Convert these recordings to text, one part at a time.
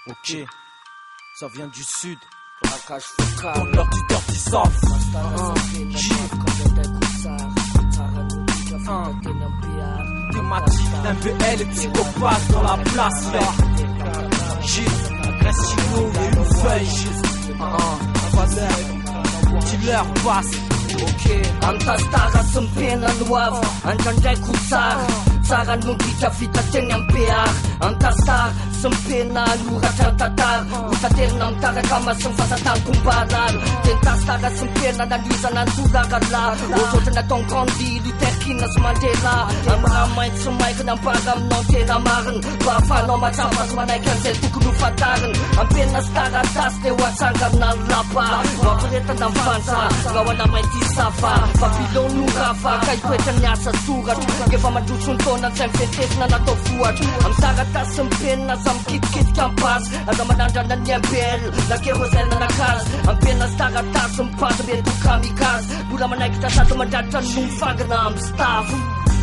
Ok, ça vient du sud. Braquage focal. Dans l'heure du dirty soft. Thématique, MBL et psychopathe dans la place, là. Gilles, agressino, une feuille. Dealer, passe. Okay, antas tara sempena luaf, anjandai kutsar, tsara nubika vita teny ampear, antas tara sempena luratra tatar, utaterina mitaraka masin'ny fahasatankom-barar, tentas tara sempena nalizana ntoraralar, ohatratra natao grandi Luther King sy Mandela, amin'ny raha mainty sy maika nampara aminao tena marina, mba ahafahanao mahatrafa sy manaiky an'izay tokony ho fantarina, ampena sy taratasy dia ho atsanga amina lapa, mampiretana mifantsa, raha ho ana mainty safa, Babylon no rafa, kay toetra niasa soratra, efa mandroso ny taona tsy mifetesina natao voatra, amin'ny taratasy sy mipenina sa mikitikitika ampasy, aza manandrana ny MBL, na kérosène na nakazy, ampena sy taratasy mipady mety ho kamikaze, mbola manaikitra sady mandratra no mifangana amin'ny staff.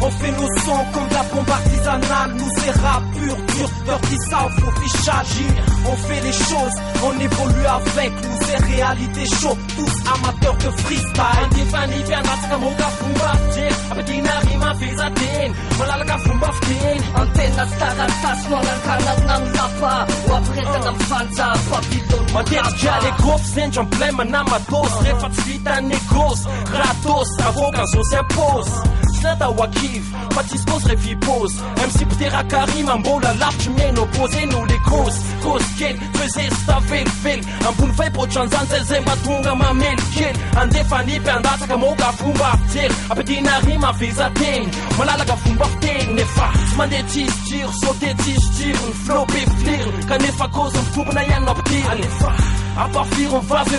On fait nos sons comme de la bombe artisanale. Nous c'est rap pur, dur, dirty south, faut fichage. On fait les choses, on évolue avec. Nous c'est réalité chaud, tous amateurs de freestyle. Ndifani pianataka moka fumba fiteny apadina rima fezateny malalaka fomba fiteny Antena sy taratasy no anankanana ny lapa, ho ampiretana mifantsa Babylon no matetika le gofy zendry emblème na matos rehefa tsy vita négosy ratos avoka zao sy impose Nata wakif, Patis pose révipose MC Pteraka rima mbola lavitry miaino opposé nous les cause kely faisait stavelively ambony fay potranzany zay mahatonga mamely kely andefa nipyandatsaka moka fomba fitery ampidina rima vezateny malalaka fomba fiteny nefa tsy mandeha tsisy jiro sauté tsisy jiro ny flow be fliriny kanefa cause mitompona ihany mampitiriny alefa apafiry mivavy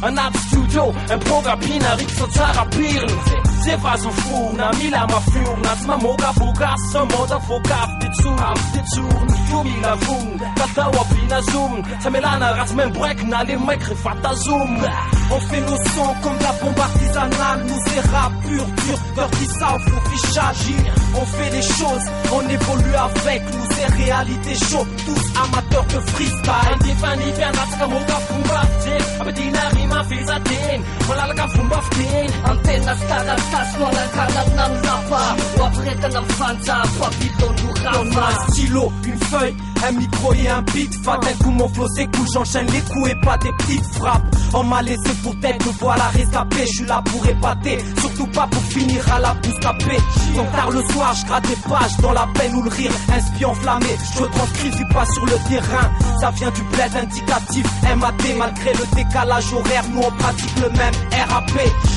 anaty studio improgapina riksa tsara piriny zay vazo fona mila mafiorina tsy mamoka vogasy sa moda voakavy tetsoriny io mila vonina katao abina zomina tsy amelana raha tsy membrek na le maiky rehefa tazomina. On fait nos sons comme de la bombe artisanale. Nous c'est rap pur, dur, dirty south, faut fichage. On fait les choses, on évolue avec. Nous c'est réalité chaud, tous amateurs de freestyle. Ndifani pianataka moka fomba fiteny apadina rima fezateny malalaka fomba fiteny Antena sy taratasy no anankanana ny lapa, ho ampiretana mifantsa Babylon no On a rafa. un stylo, une feuille, un micro et un beat. Va d'un coup mon flow s'écoule, j'enchaîne les coups et pas des petites frappes. On m'a laissé pour tête, me voilà rescapé. Je suis là pour épater, surtout pas pour finir à la pousse tapée. Donc tard le soir, je gratte des pages dans la peine ou le rire. Un spion enflammé, je transcris du pas sur le terrain. Ça vient du bled indicatif, MAT. Malgré le décalage horaire, nous on pratique le même RAP.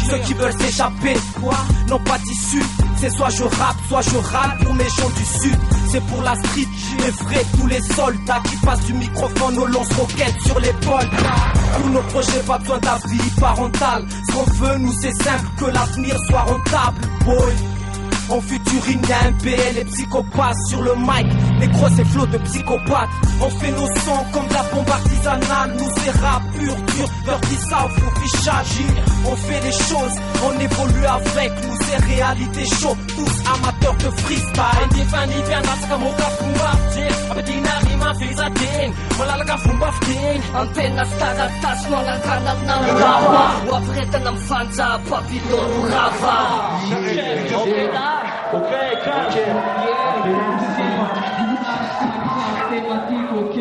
Ceux qui veulent s'échapper, quoi, n'ont pas d'issue. C'est soit je rappe, soit je râle pour mes gens du sud. C'est pour la street, les vrais, tous les soldats qui passent du microphone aux lance-roquettes sur l'épaule. Pour nos projets, pas besoin d'avis parental. Ce qu'on veut, nous c'est simple, que l'avenir soit rentable, boy. On futurine MBL et psychopathes sur le mic, les gros c'est flots de psychopathes. On fait nos sons comme de la bombe artisanale. Nous c'est rap pur, dur, dirty south, faut fichage. On fait les choses, on évolue avec. Nous c'est réalité chaud, tous amateurs de freestyle. Ndifani pianataka moka fomba fiteny apadina rima fezateny malalaka fomba fiteny Antena sy taratasy no anankanana ny lapa, ho ampiretana mifantsa Babylon no rafa. Thématique, ok.